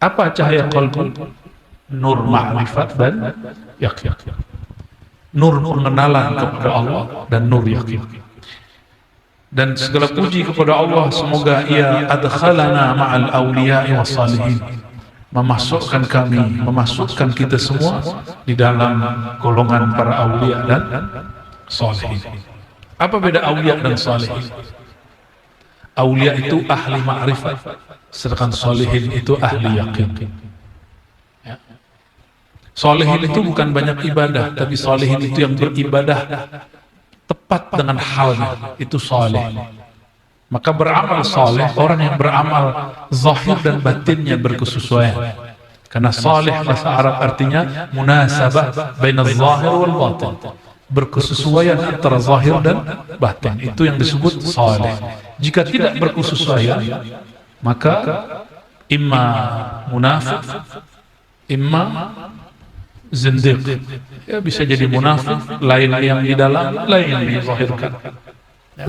Apa cahaya qalbu? Nur ma'rifat dan yakin. Nur pengenalan kepada Allah dan nur yakin. Dan segala puji kepada Allah, semoga Ia adkhalana ma'al awliya'i was salihin, memasukkan kami, memasukkan kita semua di dalam golongan para awliya dan salihin. Apa beda awliya dan salihin? Awliya itu ahli ma'rifat, sedangkan salihin itu ahli yakin. Ya. Salihin itu bukan banyak ibadah, tapi salihin itu yang beribadah tepat dengan halnya, itu salih. Maka beramal salih, orang yang beramal zahir dan batinnya berkesesuaian. Karena salih bahasa Arab artinya munasabah baina zahir wal batin, berkesesuaian antara zahir dan batin, itu yang disebut salih. Jika tidak berkesesuaian, maka imma munafik, imma zindiq. Ya, bisa jadi munafik, lain yang di dalam, lain yang dizahirkan. Ya.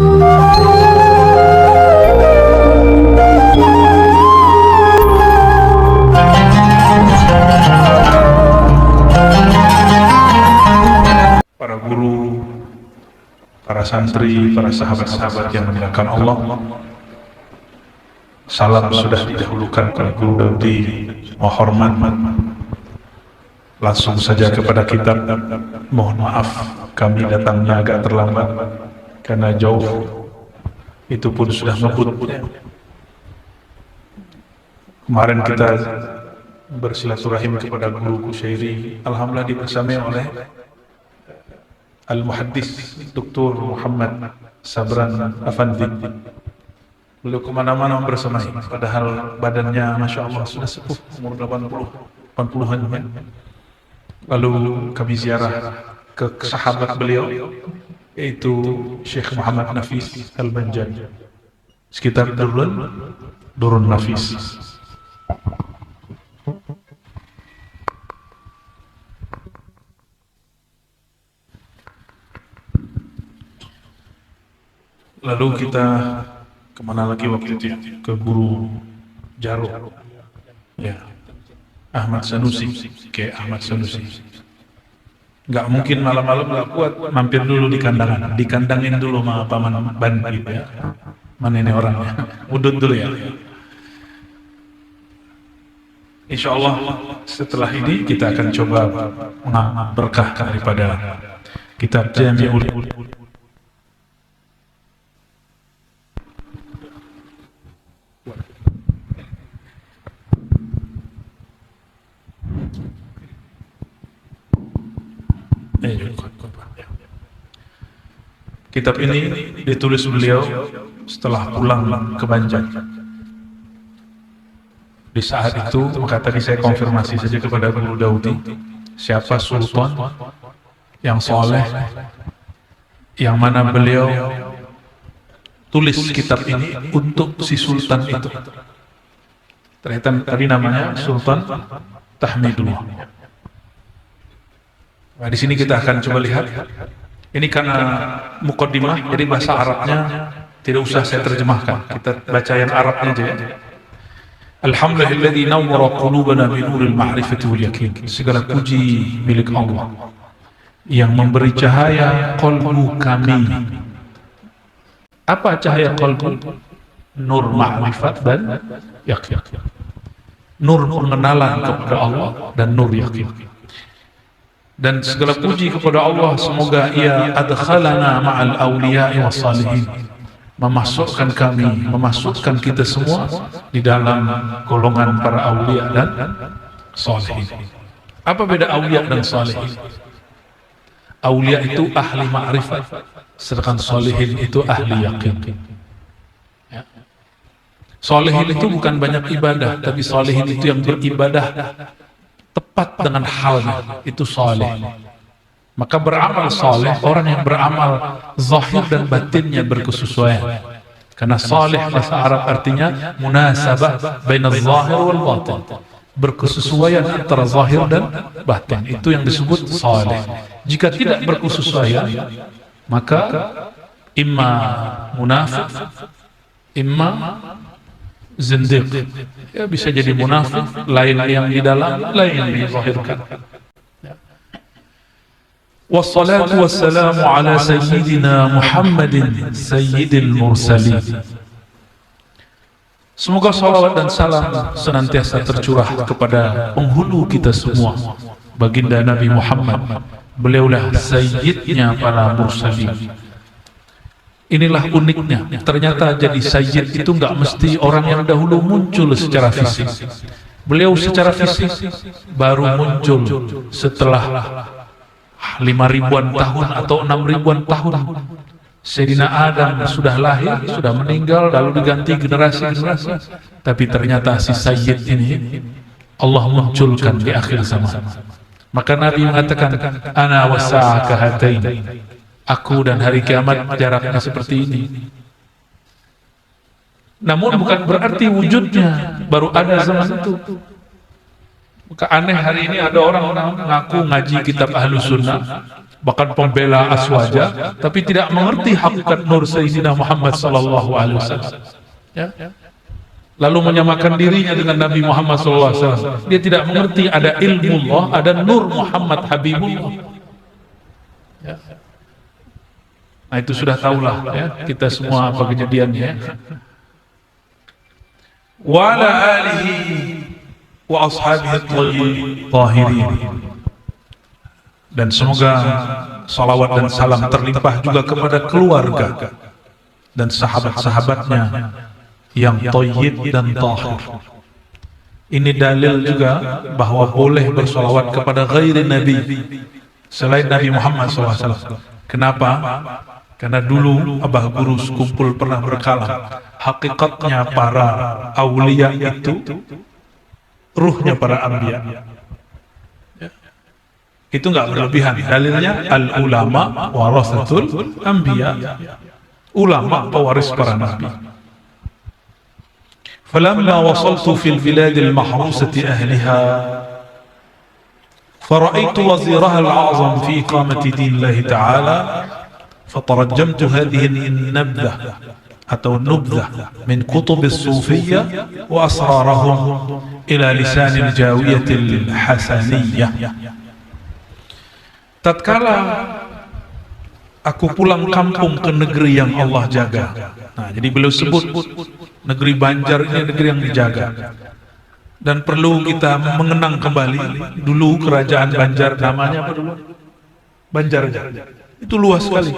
Para guru, para santri, para sahabat-sahabat yang dimuliakan Allah, salam sudah didahulukan kepada guru Daudi, hormat. Langsung saja kepada kitab. Mohon maaf kami datangnya agak terlambat karena jauh, itu pun sudah ngebut. Kemarin kita bersilaturahim kepada guru Kusyairi, alhamdulillah dibersamai oleh Al-Muhaddis Dr. Muhammad Sabran Afandi. Beliau kemana-mana bersamai, padahal badannya Masya Allah sudah sepuh, umur 80-an. Lalu kami ziarah ke sahabat beliau, yaitu Syekh Muhammad Nafis Al-Banjan, sekitar Durun Nafis. Lalu kita kemana lagi waktu itu? Ke Guru Jaro, ya, Ahmad Sanusi, ke Ahmad Sanusi. Nggak mungkin malam-malam nggak kuat, mampir dulu di kandangan, dikandangin dulu sama paman ban gitu ya. Mana ini orangnya? Udut dulu ya. Insya Allah setelah ini kita akan coba mengambil berkah daripada kitab Jami'ul. Kitab ini ditulis beliau setelah pulang ke Banjar. Di saat itu, maka tadi saya konfirmasi saja kepada Guru Daudi, siapa sultan yang soleh, yang mana beliau tulis kitab ini untuk si sultan itu. Ternyata tadi namanya Sultan Tahmidullah. Nah, di sini kita akan coba lihat. Ini karena muqaddimah, jadi bahasa Arabnya tidak usah saya terjemahkan. Kita baca yang Arabnya aja. Alhamdulillahilladzi nawwara qulubana bi nuril ma'rifati wal yakin. Segala puji milik Allah yang memberi cahaya qalbu kami. Apa cahaya qalbu? Nur ma'rifat dan yakin. Nur pengenalan kepada Allah dan nur yakin. Dan segala puji kepada Allah, semoga Ia adkhalana ma'al awliya'i was salihin, memasukkan kami, memasukkan kita semua di dalam golongan para awliya dan salihin. Apa beda awliya dan salihin? Awliya itu ahli ma'rifat, sedangkan salihin itu ahli yakin. Ya. Salihin itu bukan banyak ibadah, tapi salihin itu yang beribadah tepat dengan halnya, itu salih. Maka beramal salih, orang yang beramal zahir dan batinnya berkesesuaian. Karena salih bahasa Arab artinya munasabah baina zahir wal batin, berkesesuaian antara zahir dan batin, itu yang disebut salih. Jika tidak berkesesuaian, maka imma munafik, imma zindiq. Ya, bisa jadi munafik, lain yang di dalam, lain yang dizahirkan. Wassalatu wassalamu ala sayyidina Muhammadin sayyidil mursalin. Semoga salawat dan salam senantiasa tercurah kepada penghulu kita semua, baginda Nabi Muhammad. Beliaulah sayyidnya para mursalin. Inilah uniknya, ternyata jadi sayyid itu nggak mesti orang yang dahulu muncul secara fisik. Beliau secara fisik baru muncul setelah 5.000-an tahun atau 6.000-an tahun. Sayyidina Adam sudah lahir, sudah meninggal, lalu diganti generasi-generasi. Tapi ternyata si sayyid ini Allah munculkan di akhir zaman. Maka Nabi mengatakan, ana wasa'a kahatain. Aku dan hari kiamat jaraknya seperti ini. Namun bukan berarti wujudnya baru ada zaman itu. Maka aneh hari ini ada orang-orang mengaku ngaji kitab Ahlus Sunnah, bahkan pembela aswaja, tapi tidak mengerti hakikat nur Sayyidina Muhammad sallallahu alaihi wasallam. Ya. Lalu menyamakan dirinya dengan Nabi Muhammad sallallahu alaihi wasallam. Dia tidak mengerti ada ilmullah, ada nur Muhammad Habibullah. Ya. Nah itu sudah tahulah ya, kita semua apa kejadiannya. Wa ala alihi wa ashabihi tahirin. Dan semoga salawat dan salam terlimpah juga kepada keluarga dan sahabat-sahabatnya yang thayyib dan tahir. Ini dalil juga bahwa boleh bersalawat kepada ghairi Nabi selain Nabi Muhammad SAW. Kenapa? Karena dulu Abah Guru Sekumpul pernah berkalam, hakikatnya para aulia itu ruhnya para anbiya. Itu enggak berlebihan. Dalilnya al ulama warasatul anbiya. Ulama pewaris para nabi. Falamma wasaltu fil bilad al mahrusati ahliha fara'aytu waziraha al a'zam fi iqamati din Allah ta'ala fatarajjamtu hadhihi an-nabdha atau nubdha min kutub as-sufiyyah wa asrarahum ila lisan al-jawiyah al-hasaniyah. Tatkala aku pulang kampung ke negeri yang Allah jaga. Nah, jadi beliau sebut negeri Banjar ini negeri yang dijaga. Dan perlu kita mengenang kembali dulu kerajaan Banjar, namanya apa dulu? Banjar. Itu luas sekali.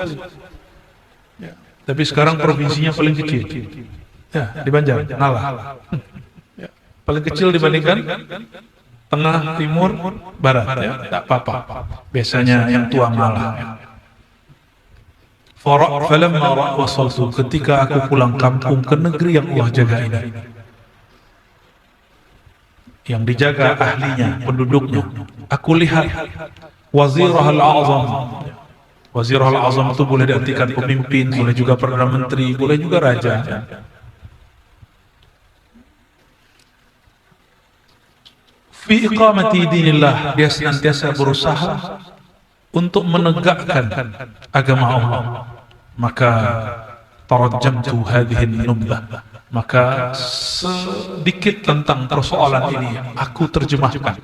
Ya. Tapi sekarang provinsinya paling kecil. Ya, di Banjar, Nala. Ya. Paling kecil dibandingkan tengah, timur, barat. Ya, tak apa-apa. Biasanya yang tua ngalah. Falamma wasaltu, ketika aku pulang kampung ke negeri yang Allah jaga ini, yang dijaga ahlinya, penduduknya, aku lihat wazirah al-a'zam. Wazirah al-a'zam itu boleh diartikan pemimpin, boleh juga perdana menteri, boleh juga raja. Fi iqamati dinillah, dia senantiasa berusaha untuk menegakkan agama Allah. Maka tarajjamtu hadhihi an-nubdhah, maka sedikit tentang persoalan ini aku terjemahkan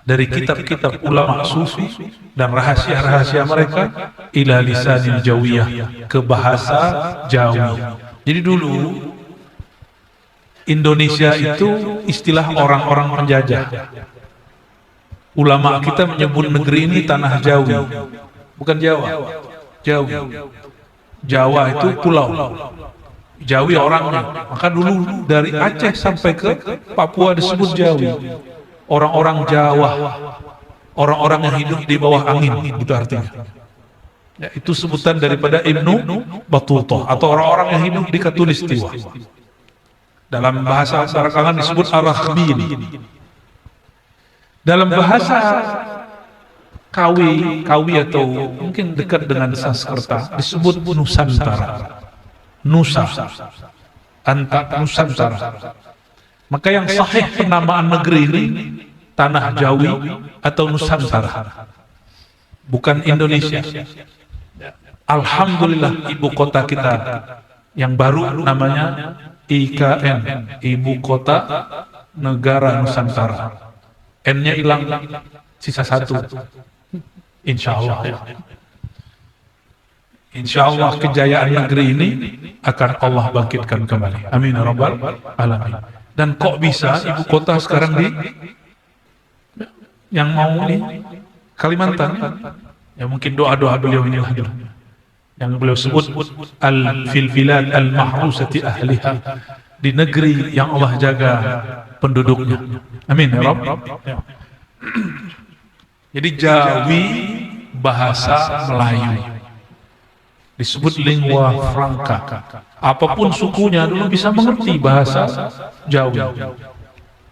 dari kitab-kitab ulama sufi dan rahasia-rahasia mereka ila lisanil jawiyah, ke bahasa Jawi. Jadi dulu Indonesia itu istilah orang-orang penjajah. Ulama kita menyebut negeri ini tanah Jawi, bukan Jawa. Jawi. Jawa itu pulau, Jawi orangnya. Maka dulu dari Aceh sampai ke Papua disebut Jawi. Orang-orang Jawa, orang-orang yang hidup di bawah angin, itu artinya. Ya, itu sebutan daripada Ibnu Battuta, atau orang-orang yang hidup di Khatulistiwa. Dalam bahasa belakangan disebut Ar-Rakhbin. Dalam bahasa Kawi atau mungkin dekat dengan Sanskerta disebut Nusantara. Nusantara. Maka yang sahih penamaan negeri ini tanah Jawi atau Nusantara, bukan Indonesia. Alhamdulillah ibu kota kita yang baru namanya IKN, Ibu Kota Negara Nusantara. N-nya hilang, sisa satu. Insya Allah. Insya Allah kejayaan negeri ini akan Allah bangkitkan kembali. Amin ya rabbal alamin. Dan kok bisa ibu kota sekarang yang mau nih Kalimantan? Ya mungkin doa-doa beliau inilah dulu. Yang beliau sebut fil bilad al-mahrusati ahliha, di negeri yang Allah jaga penduduknya. Amin ya Rabb. Jadi Jawi bahasa Melayu disebut lingua franca. Apapun sukunya dulu bisa mengerti bahasa Jawi.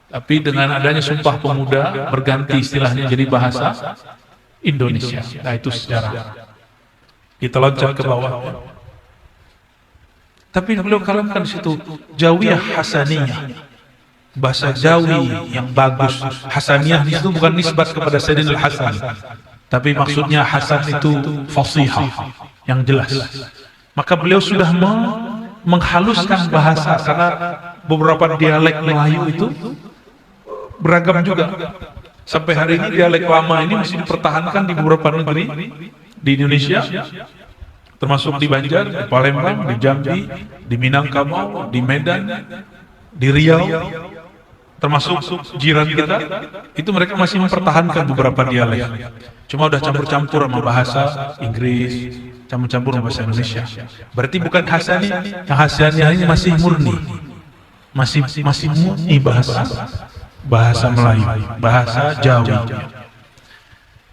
Tapi dengan adanya Sumpah Pemuda berganti istilahnya jadi bahasa Indonesia. Nah itu sejarah. Kita loncat ke bawah. Tapi beliau kalamkan di situ Jawiyah Hasaniyah. Bahasa Jawi yang bagus. Hasaniyah itu bukan nisbat kepada Sayyidina Al-Hasan, tapi maksudnya Hasan itu fasihah, yang jelas. Maka beliau sudah menghaluskan bahasa, karena beberapa dialek Melayu itu beragam juga. Sampai hari ini dialek lama ini masih dipertahankan di beberapa negeri di Indonesia, termasuk di Banjar, di Palembang, di Jambi, di Minangkabau, di Medan, di Riau, termasuk jiran kita, itu mereka masih mempertahankan beberapa dialek. Cuma udah campur-campur sama bahasa Inggris, campur-campur sama bahasa Indonesia. Berarti bukan Hasaniyah, yang Hasaniyah ini masih murni, masih murni bahasa Melayu, bahasa Jawi.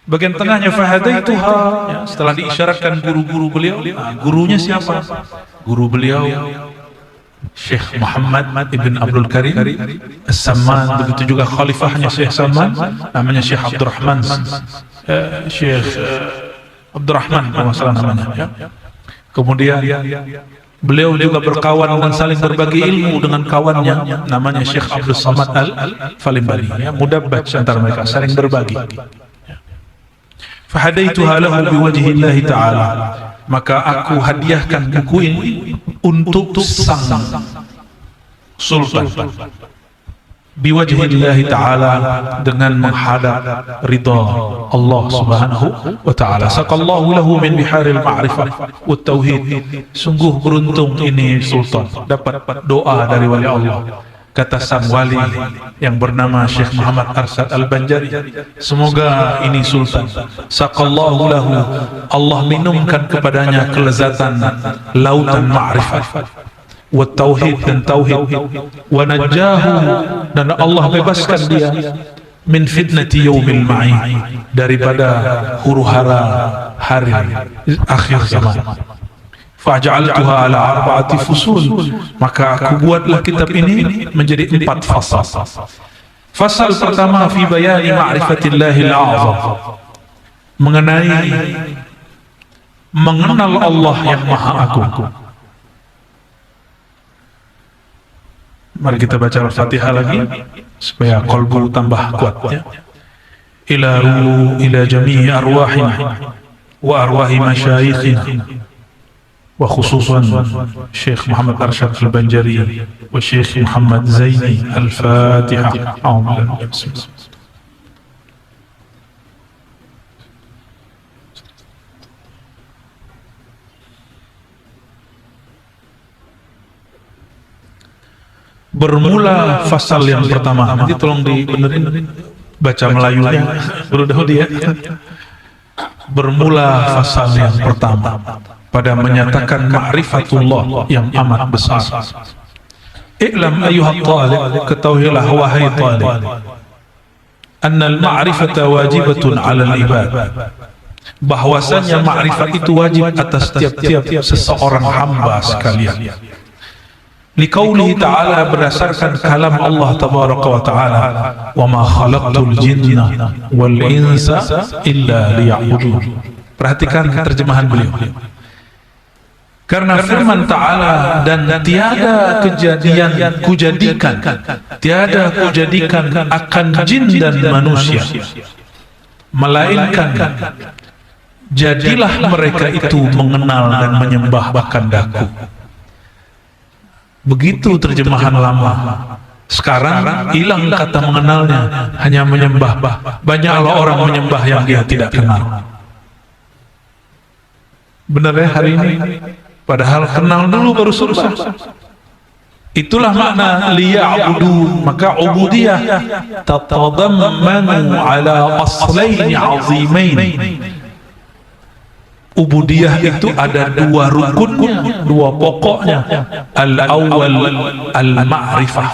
Bagian tengahnya fahadaituha, ya, setelah diisyaratkan guru-guru beliau. Gurunya siapa? Guru beliau Syekh Muhammad ibn Abdul Karim As-Samman, begitu juga khalifahnya Syekh Samman namanya Syekh Abdurrahman, Syekh Abdurrahman kalau salah namanya, ya. Kemudian beliau juga berkawan dan saling berbagi ilmu dengan kawannya namanya Syekh Abdul Samad Al-Falimbari, ya, mudabbaj antara mereka, saling berbagi. Fahadaituha lahu biwajhillahi ta'ala, maka aku hadiahkan buku ini untuk sang sultan biwajhillahi ta'ala, dengan menghadap ridha Allah subhanahu wa ta'ala. Saqallahu lahu min biharil ma'rifah wa tauhid. Sungguh beruntung ini sultan dapat doa dari wali Allah. Kata sang wali yang bernama Syekh Muhammad Arsyad Al-Banjari, semoga ini sultan, saqallahu lahu, Allah minumkan kepadanya kelezatan lautan ma'rifat, wa tauhid, dan tauhid, wa najahu, dan Allah bebaskan dia min fitnati yaumil ma'in, daripada huru-hara hari akhir zaman. Faja'altuha ala arba'ati fusul, maka aku buatlah kitab ini menjadi 4 fasal. Fasal pertama fi bayani ma'rifatillahil a'zam, mengenai mengenal Allah yang Maha Agung. Mari kita baca Al-Fatihah lagi supaya qalbu tambah kuat, ya. Ila jami'i arwahina wa arwahi masyayikhina, وخصوصا الشيخ محمد أرشد البنجري والشيخ محمد زيني. الفاتحة. أعوذ بالله بسم الله. Bermula fasal yang pertama. Nanti tolong dibenerin baca Melayunya Bro Daudi, ya. Bermula fasal yang pertama pada menyatakan ma'rifatullah yang amat besar. I'lam ayyuhat talib, ketahuilah wahai talib, annal ma'rifata wajibatun 'alal ibad, bahwasanya ma'rifat itu wajib atas tiap-tiap seseorang hamba sekalian. Liqaulihi ta'ala, berdasarkan kalam Allah tabaraka wa ta'ala, wa ma khalaqtul jinna wal insa illa liya'budun. Perhatikan terjemahan beliau. Karena firman ta'ala, dan tiada kejadian kujadikan, tiada kujadikan akan jin dan manusia, melainkan jadilah mereka itu mengenal dan menyembah kehendak-Ku. Begitu terjemahan lama. Sekarang hilang kata mengenalnya, hanya menyembah. Banyaklah orang menyembah yang dia tidak kenal. Benar ya hari ini? Padahal kenal dulu baru sembah. Itulah makna liya'budu. Maka ubudiyah tatadammanu ala aslaini azimain. Ubudiyah itu ada dua rukunnya, dua pokoknya. Al-awwal al-ma'rifah,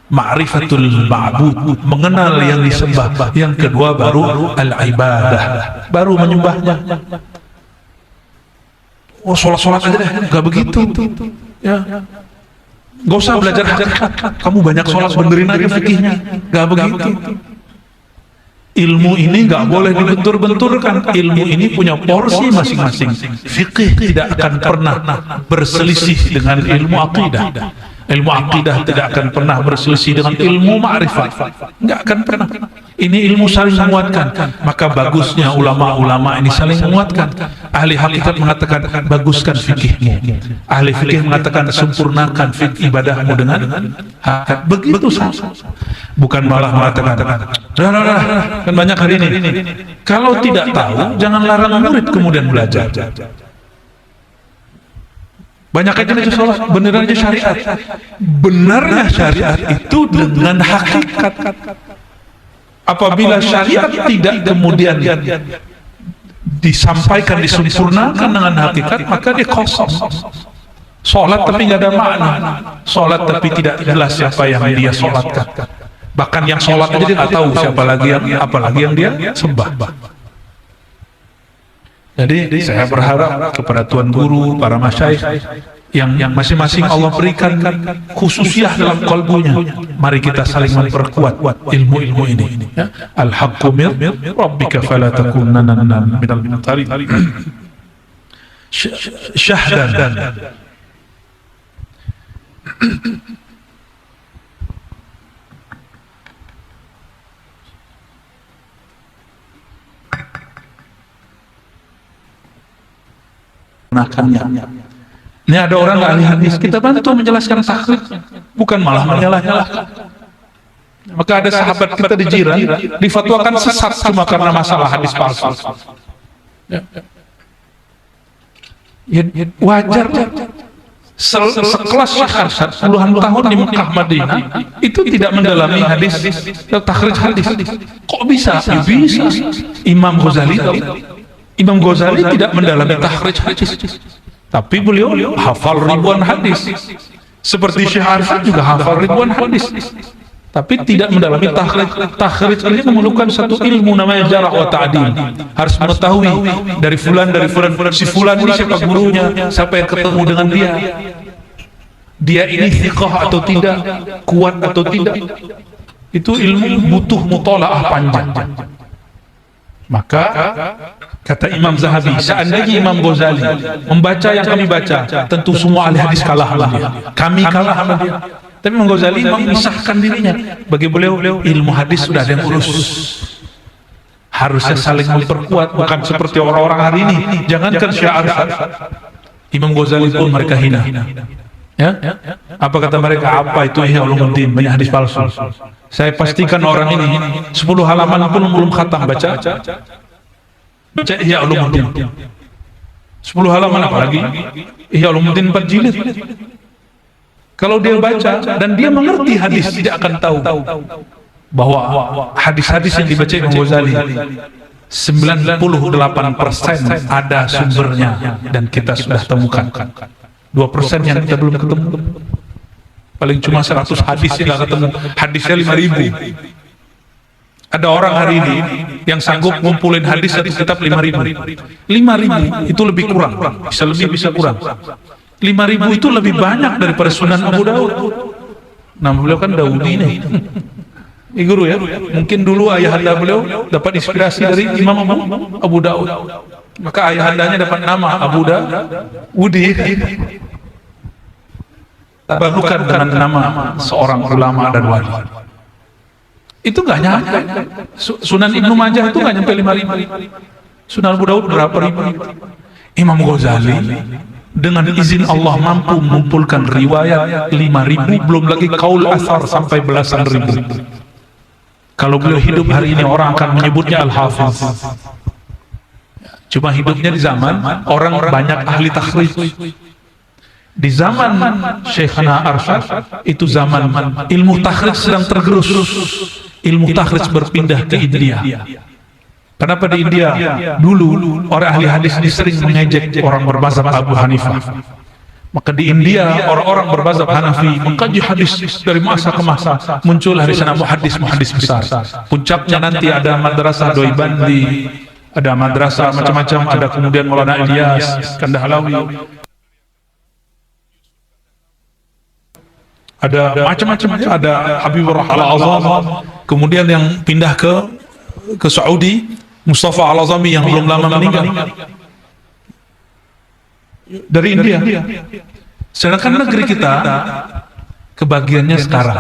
ma'rifatul ma'bud, mengenal yang disembah. Yang kedua baru al-ibadah, baru menyembahnya. Oh, sholat aja deh, gak begitu ya. Gak usah belajar hakikat, kamu banyak sholat, benerin aja fikihnya. Gak begitu. Ilmu ini gak boleh dibentur-benturkan. Ilmu ini punya porsi masing-masing. Fikih tidak akan pernah berselisih dengan ilmu akidah. Ilmu akidah tidak akan pernah berselisih dengan ilmu ma'rifat. Nggak akan pernah. Ini ilmu saling menguatkan. Maka bagusnya ulama-ulama ini saling menguatkan. Ahli hakikat mengatakan baguskan fikihmu. Ahli fikih mengatakan sempurnakan fikih ibadahmu dengan hakikat. Begitu saja. Bukan malah mengatakan, kan banyak hari ini. Kalau tidak tahu, jangan larang murid kemudian belajar. Banyak aja sholat, beneran aja syariat. Benarnya syariat itu dengan hakikat. Apabila syariat tidak kemudian disampaikan, disempurnakan dengan hakikat, maka dia kosong. Sholat tapi nggak ada makna. Sholat tapi tidak jelas siapa yang dia sholatkan. Bahkan yang sholat aja dia nggak tahu siapa lagi yang dia sembah. Jadi saya berharap kepada Tuan Guru, para masyayikh yang masing-masing Allah berikan khususiyah dalam qalbunya. Mari kita saling memperkuat ilmu-ilmu ini. Ya. Al-haqqu min rabbika fala takunanna minal mumtarin. Syahdan. Ini ada orang ahli hadis, kita bantu menjelaskan takhrij, bukan malah menyalah-nyalahkan. Maka ada sahabat kita di Jiran difatwakan sesat cuma karena masalah hadis palsu. Wajar. Sekelas Syekh Arsyad puluhan tahun di Mekah Madinah itu tidak mendalami hadis, takhrij hadis. Kok bisa? Ya bisa. Imam Ghazali tidak mendalami takhrij hadis, tapi beliau hafal ribuan hadis. Seperti Syekh Arsyad juga hafal ribuan hadis, tapi tidak mendalami takhrij. Takhrij ini memerlukan satu ilmu namanya jarh wa ta'dil. Harus mengetahui dari fulan, si fulan ini siapa gurunya, siapa yang ketemu dengan dia ini thiqah atau tidak, kuat atau tidak. Itu ilmu butuh mutalaah panjang. Maka kata Imam Zahabi, seandainya Imam Ghazali membaca yang kami baca, tentu semua ahli hadis kalah sama dia. Kami kalah sama dia. Tapi Imam Ghazali memisahkan dirinya. Bagi beliau ilmu hadis sudah ada yang urus. Harusnya saling memperkuat, bukan seperti orang-orang hari ini. Jangankan Syekh Arsyad, Imam Ghazali pun mereka hina. Ya? Apa kata mereka? Apa itu Ihya Ulumuddin, banyak hadis palsu. Saya pastikan orang ini 10 halaman pun belum khatam baca Ihya Ulumuddin. 10 halaman apalagi Ihya Ulumuddin 4 jilid. Kalau dia baca dan dia mengerti hadis, tidak akan tahu bahwa hadis-hadis yang dibaca Imam Ghazali 98% ada sumbernya dan kita sudah temukan. 2% yang kita belum ketemu. Paling cuma 100 hadis yang nggak ketemu. Hadisnya 5.000. Ada orang hari ini yang sanggup ngumpulin hadis satu kitab 5.000. 5.000 itu lebih kurang. Bisa lebih, bisa kurang. 5.000 itu lebih banyak daripada Sunan Abu Daud. Nama beliau kan Daudi nih. Guru ya. Mungkin dulu ayahanda beliau dapat inspirasi dari Imam Abu Daud. Maka ayahandanya dapat nama Abu Daudi. Bukan dengan nama seorang ulama dan wali. Itu nggak nyampe. Sunan Ibnu Majah itu nggak nyampe 5.000. Sunan Abu Daud berapa ribu? Imam Ghazali dengan izin Allah mampu mengumpulkan riwayat 5.000, belum lagi kaul asar sampai belasan ribu. Kalau beliau hidup hari ini orang akan menyebutnya Al-Hafiz. Cuma hidupnya di zaman orang banyak ahli takhrij. Di zaman Syekhana Arsyad itu zaman ilmu takhrij sedang tergerus. Ilmu takhrij berpindah ke India. Kenapa di India? Dulu orang ahli hadis ini sering mengejek orang bermazhab Abu Hanifah. Maka di India orang-orang bermazhab Hanafi mengkaji hadis dari masa ke masa, muncullah di sana muhaddis besar. Puncaknya nanti ada madrasah Doibandi, ada madrasah macam-macam, ada kemudian Maulana Ilyas Kandahlawi, ada macam-macam, ada Habibur Rahman Al-Azam, kemudian yang pindah ke Saudi Mustafa Al-Azami yang belum lama meninggal dari India. Sedangkan negeri kita kebagiannya sekarang,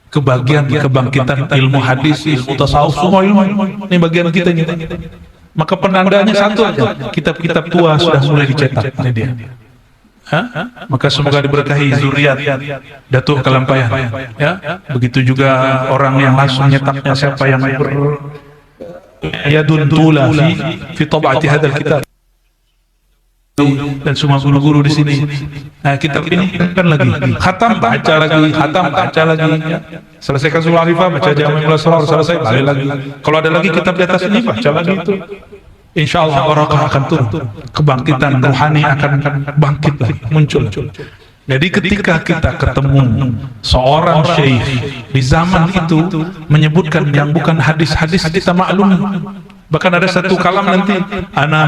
kebagian kebangkitan ilmu hadis, ilmu tasawuf, semua ilmu ini bagian kita ini. Maka penandanya satu aja, kitab-kitab tua sudah mulai dicetak. Ini dia. Maka semoga diberkahi zuriat Datuk Kalampayan, ya. Begitu juga orang yang langsung nyetaknya, siapa yang yadun tula fi tab'ati hadzal kitab, dan semua guru-guru di sini. Nah, kitab ini kan lagi khatam, baca lagi, khatam, baca lagi, ya. Selesaikan Surah Al-Ifah, baca Jami'ul Asrar, selesai, balik lagi. Kalau ada lagi kitab di atas ini, baca lagi itu. Insyaallah barakah akan turun, kebangkitan rohani akan bangkit lagi, muncul. Jadi ketika kita ketemu seorang syekh di zaman itu menyebutkan yang bukan hadis-hadis, kita maklum. Bahkan ada satu kalam nanti, ana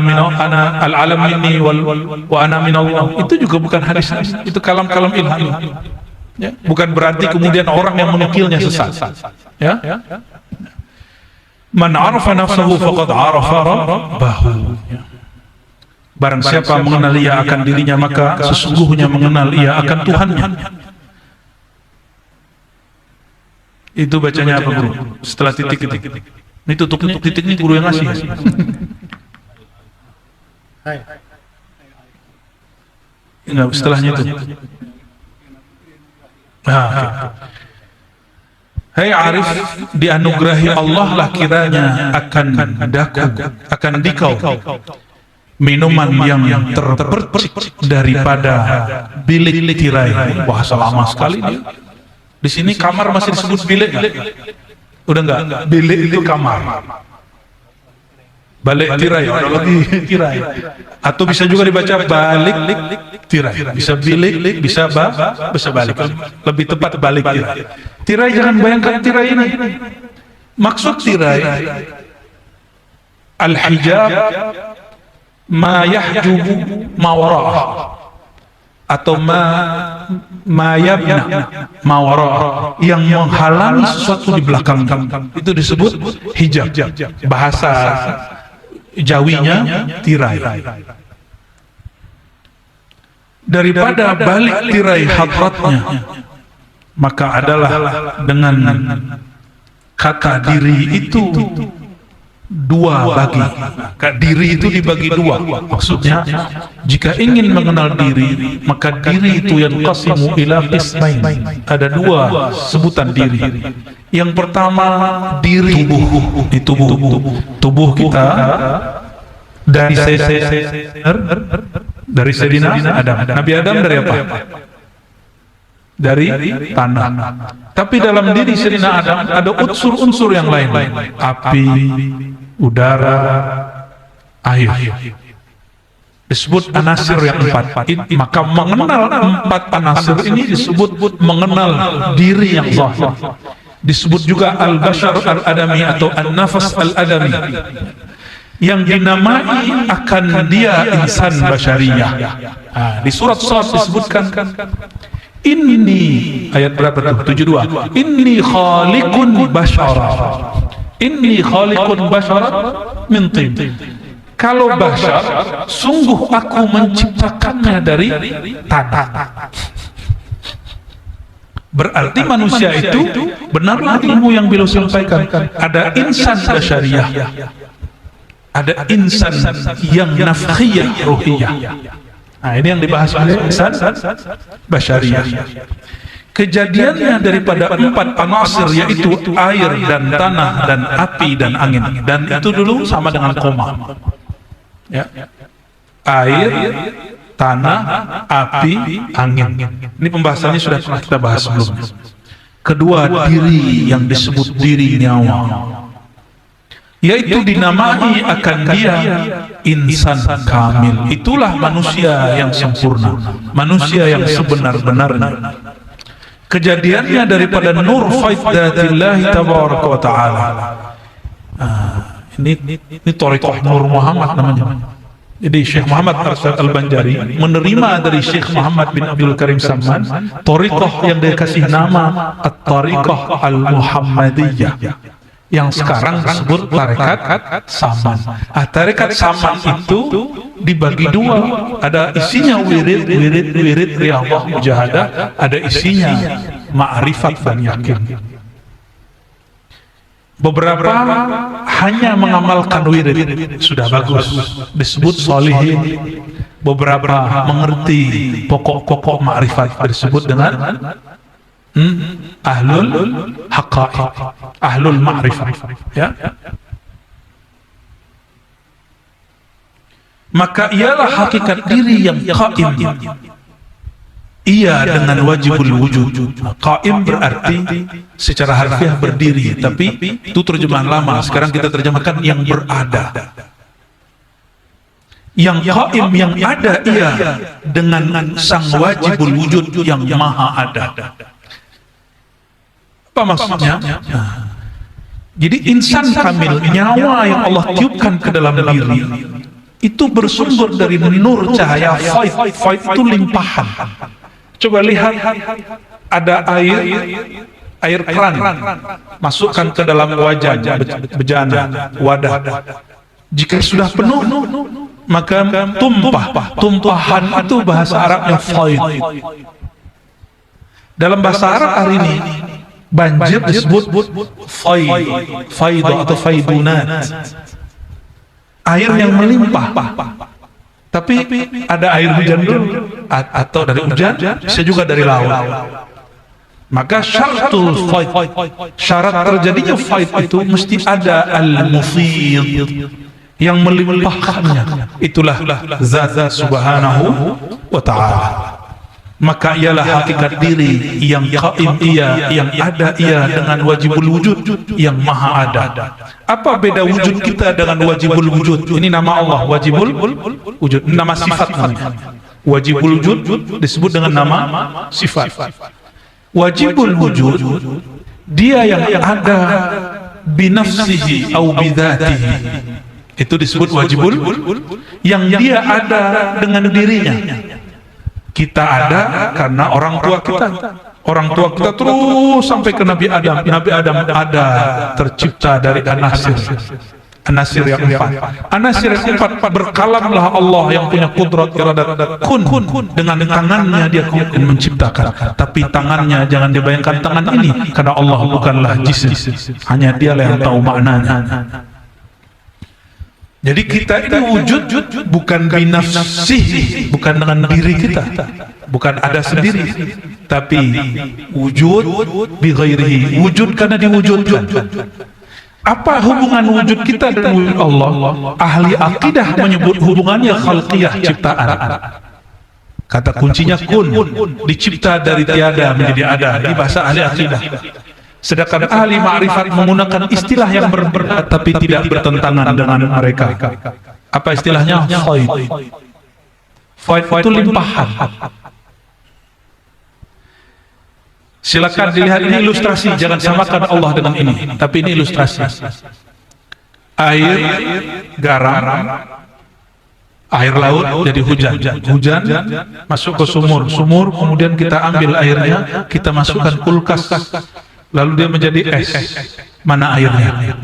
al-alam minni wa ana minallah, itu juga bukan hadis, itu kalam-kalam ilham, ya. Bukan berarti kemudian orang yang menukilnya sesat, ya. Man arafa nafsahu faqad arafa rabbahu. Barang siapa mengenal ia akan dirinya, maka sesungguhnya mengenal ia akan Tuhannya. Itu bacanya apa, guru? Setelah titik-titik. Ini tutup titik ini guru yang ngasih. Enggak, setelahnya itu. Hai Arif, dianugerahi Allah lah kiranya akan dikau minuman yang terpercik daripada bilik tirai. Bahasa lama sekali dia. Di sini kamar masih disebut bilik nggak? Udah enggak? Bilik itu kamar. Balik tirai, ada lagi tirai. Atau bisa juga dibaca balik tirai. Bisa bilik, bisa balik. Lebih tepat balik tirai. Tirai, jangan bayangkan tirai ini. Maksud tirai al-hijab ma yahjubu ma wara'ah, atau ma yabna ma wara'ah, yang menghalangi sesuatu di belakang. Itu disebut hijab. Bahasa Jawinya tirai. Daripada balik tirai hadratnya, maka adalah dengan kata diri itu dua bagi. Diri itu dibagi dua. Maksudnya, jika ingin mengenal diri, maka diri itu yanqasimu ila qismain. Ada dua sebutan diri. Yang pertama diri tubuh kita dari Sayyidina Adam. Nabi Adam dari apa? Dari tanah. Tapi dalam diri Sayyidina Adam ada unsur-unsur yang lain. Api, udara, air. Disebut anasir yang empat. Maka mengenal empat anasir ini disebut mengenal diri yang zahir. Disebut juga al-bashar al-adami atau an-nafas al-adami, yang dinamai akan dia insan basyariyah. Di surat Shad disebutkan, inni, ayat berapa tuh? 72. Inni khaliqun bashara min tin. Kalau bashar, sungguh aku menciptakannya dari tanah. Berarti manusia itu, benarlah ilmu yang beliau sampaikan, ada insan basyariyah, ada insan yang nafkhiyah ruhiyah, Nah, ini yang dibahas oleh insan basyariyah. Kejadiannya daripada 4 anasir, yaitu air dan tanah dan api dan angin, dan itu dulu sama dengan koma, ya. Air, tanah, api, angin. Ini pembahasannya sudah pernah kita bahas sebelumnya. Kedua, diri yang disebut diri nyawa, yaitu dinamai akan dia insan kamil. Itulah manusia yang sempurna, manusia yang sebenar-benarnya. Kejadiannya daripada nur faid dzatillahi tabaraka wa ta'ala. Ini thariqah Nur Muhammad namanya. Jadi Syekh Muhammad Arsyad Al-Banjari menerima dari Syekh Muhammad bin Abdul Karim Samman thariqah yang dikasih nama At-Thariqah Al-Muhammadiyah, yang sekarang disebut Tarekat Saman. Tarekat Saman itu dibagi 2, ada isinya wirid riyadhah mujahadah, ada isinya ma'rifat dan yakin. Beberapa hanya mengamalkan wirid, sudah bagus, disebut sholihin. Beberapa mengerti pokok-pokok ma'rifat, disebut dengan ahlul haqa'iq, ahlul ma'rifat, ya. Maka ialah hakikat diri yang qaim, ia dengan wajibul wujud. Qaim berarti secara harfiah berdiri, tapi itu terjemahan lama. Sekarang kita terjemahkan yang berada. Yang qaim, yang ada, ia dengan sang wajibul wujud yang maha ada. Apa maksudnya? Jadi insan kamil, nyawa yang Allah tiupkan ke dalam diri, itu bersumber dari nur cahaya faid. Faid itu limpahan. Coba lihat, ada air keran, masukkan ke dalam wajan, bejana, wadah. Jika sudah penuh, maka tumpah. Tumpahan itu bahasa Arabnya faid. Dalam bahasa Arab hari ini, banjir disebut faid atau faidunat, air yang melimpah. Tapi ada air hujan dulu, atau dari hujan, bisa juga dari laut. Maka syaratul faid, syarat terjadinya faid itu mesti ada al-mufid, yang melimpahkannya. Itulah zat subhanahu wa ta'ala. Maka ialah hakikat diri yang qaim, ia yang ada, ia dengan wajibul wujud yang maha ada. Apa beda wujud kita dengan wajibul wujud? Ini nama Allah, wajibul wujud, nama sifat namanya. Wajibul wujud disebut dengan nama sifat. Wajibul wujud, dia yang ada binafsihi au bidzatihi, itu disebut wajibul, yang dia ada dengan dirinya. Kita ada karena orang tua kita. Orang tua kita terus sampai ke Nabi Adam. Nabi Adam ada, tercipta dari anasir. Anasir yang 4. Anasir yang 4, berkalamlah Allah yang punya kudrat iradat kun. Dengan tangannya dia menciptakan. Tapi tangannya jangan dibayangkan tangan ini, karena Allah bukanlah jisim. Hanya dialah yang tahu maknanya. Jadi kita ini wujud bukan binafsihi, bukan dengan diri kita, bukan ada sendiri, tapi wujud bi ghairihi, wujud karena diwujudkan. Apa hubungan wujud kita dengan wujud Allah? Ahli akidah menyebut hubungannya khalqiyah, ciptaan. Kata kuncinya kun, dicipta dari tiada menjadi ada di bahasa ahli akidah. Sedangkan ahli ma'rifat menggunakan istilah yang berbeda tapi tidak bertentangan dengan mereka. Apa istilahnya? Faid. Faid itu limpahan. Silakan dilihat, ini ilustrasi, jangan samakan Allah dengan ini, tapi ini ilustrasi. Air, garam, air laut jadi hujan. Hujan masuk ke sumur, kemudian kita ambil airnya, kita masukkan kulkas, lalu dia menjadi es. Mana airnya?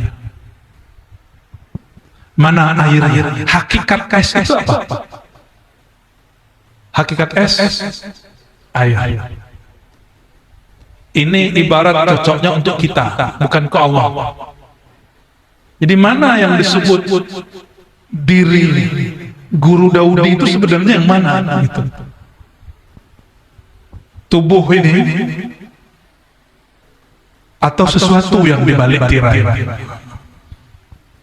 Mana airnya? Hakikat es itu apa? Hakikat es, air. Ini ibarat cocoknya untuk kita, bukan ke Allah. Jadi mana yang disebut diri? Guru Daudi itu sebenarnya yang mana gitu. Tubuh ini atau sesuatu yang dibalik tirai?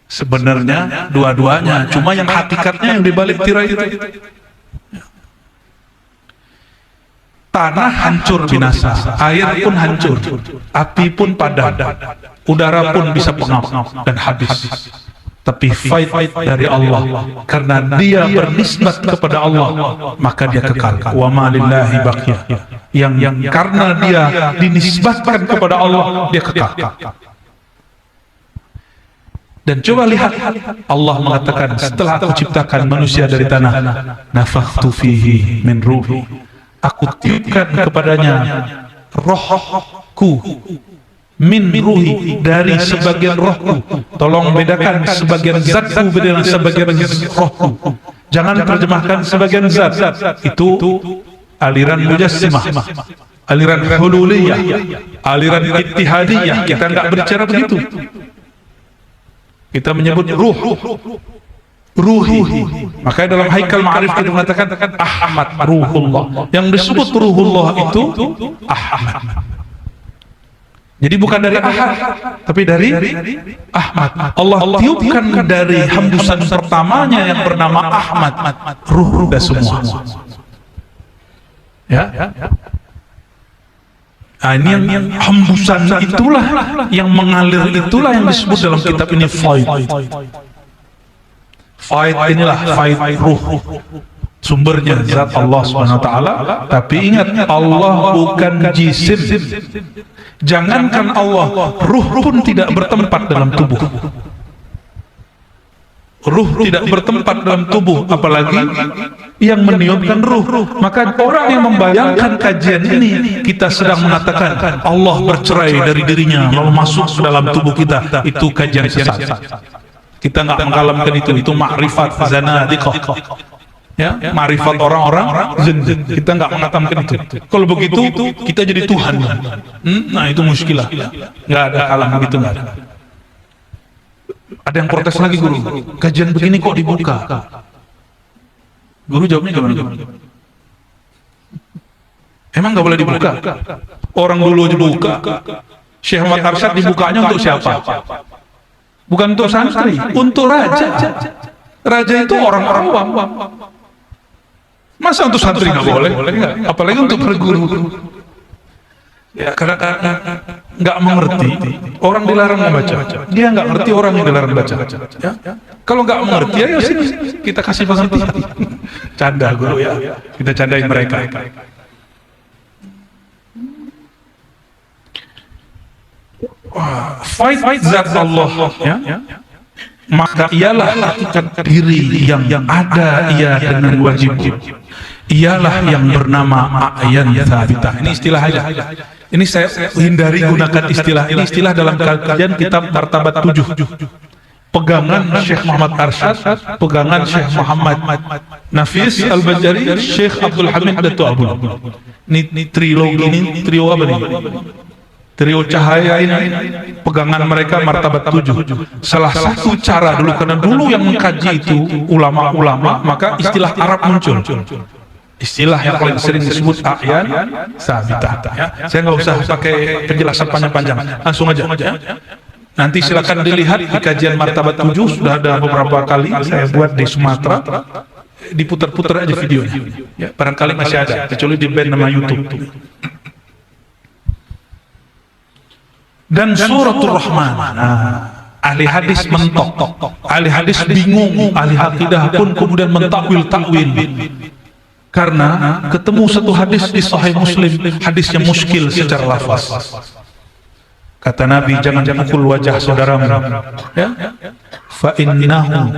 Sebenarnya dua-duanya, cuma yang hakikatnya yang dibalik tirai itu. Tanah hancur binasa, air pun hancur, api pun padam, udara pun bisa pengap dan habis. Tapi fight dari Allah, karena dia bernisbat kepada Allah, maka dia kekal. Wa ma lillahi baqiyah. Yang karena dia dinisbatkan kepada Allah, dia kekal. Dan coba lihat, Allah mengatakan setelah aku ciptakan manusia dari tanah, nafakhtu fihi min ruhi, aku tiupkan kepadanya rohku, min ruhi, dari sebagian rohku. Tolong bedakan sebagian zatku dengan sebagian rohku. Jangan terjemahkan sebagian zat. Itu aliran mujassimah, aliran hululiyah, aliran ittihadiyah. Kita enggak berbicara begitu. Kita menyebut ruh, ruhi. Makanya dalam Haikal Ma'arif kita mengatakan Ahmad, ruhullah. Yang disebut ruhullah itu Ahmad. Jadi bukan dari Ahad, tapi dari Ahmad. Allah tiupkan dari hembusan pertamanya yang bernama Ahmad, ruh dan semua. Ya. Nah, ini yang hembusan itulah, yang mengalir itulah yang disebut dalam kitab ini faid. Faid inilah faid ruh. Sumbernya zat Allah Subhanahu wa taala, tapi ingat, Allah bukan jisim. Jangankan Allah, ruh pun tidak bertempat dalam tubuh. Ruh tidak bertempat dalam tubuh, apalagi yang meniupkan ruh. Maka orang yang membayangkan kajian ini, kita sedang mengatakan Allah bercerai dari dirinya lalu masuk ke dalam tubuh kita, itu kajian sesat. Kita nggak mengkalamkan itu ma'rifat zanadiqah. Ya, ma'rifat orang-orang zen. Kita nggak mengatakan itu. Kalau begitu kita jadi Tuhan. Nah, itu muskilah. Nggak ada kalam begitu, nggak ada. Ada yang protes lagi, guru, kajian begini kok dibuka? Guru jawabnya gimana? Emang nggak boleh dibuka? Orang dulu dibuka. Syekh Muhammad Arsyad dibukanya untuk siapa? Bukan untuk santri, untuk raja. Raja itu orang-orang awam. Masa untuk santri nggak boleh? Apalagi untuk berguru. Ya, karena nggak mengerti, orang dilarang membaca. Dia nggak ngerti, orang yang dilarang baca. Ya? Kalau nggak mengerti, ayo sini kita kasih pengertian. Canda, guru, ya. Kita candain mereka. Fight zat Allah, ya. Maka ialah hakikat diri yang ada ia dengan wajib. Ialah yang bernama a'yan thabitah. Ini istilah aja. Ini saya hindari gunakan istilah. Ini istilah dalam kajian kitab Martabat 7. Pegangan Syekh Muhammad Arsyad, pegangan Syekh Muhammad Nafis Al-Banjari, Syekh Abdul Hamid Dato' Abul. Ini trilogi, ini trio apa nih? Trio cahaya ini, pegangan mereka Martabat 7. Salah satu cara dulu, karena dulu yang mengkaji itu ulama-ulama, maka istilah Arab muncul. Istilah yang paling sering disebut a'yan thabitah. Ya. Saya nggak usah pakai penjelasan panjang-panjang, langsung aja. Ya. Nanti silakan dilihat di kajian Martabat 7, sudah ada beberapa kali saya buat di Sumatera. Diputar-putar aja videonya. Ya, barangkali masih ada, kecuali di band nama YouTube. Dan suratul Rahman. Ahli hadis mentok, ahli hadis bingung, ahli akidah pun kemudian mentakwil-takwil. Karena ketemu satu hadis di Sahih Muslim, hadis yang muskil secara lafaz. Kata Nabi, jangan pukul wajah saudaramu. Ya? Fa innahu,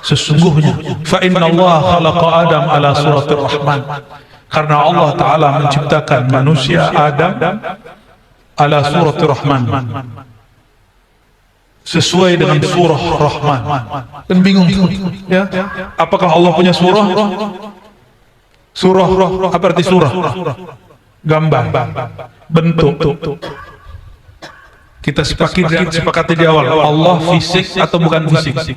sesungguhnya, fa innallaha khalaqa Adam ala suratir Rahman. Karena Allah Ta'ala menciptakan manusia Adam ala suratir Rahman, sesuai dengan surah Rahman. Dan bingung, ya? Apakah Allah punya surah? Surah, apa arti surah? Gambar, bentuk. Kita sepakati di awal, Allah fisik atau bukan fisik?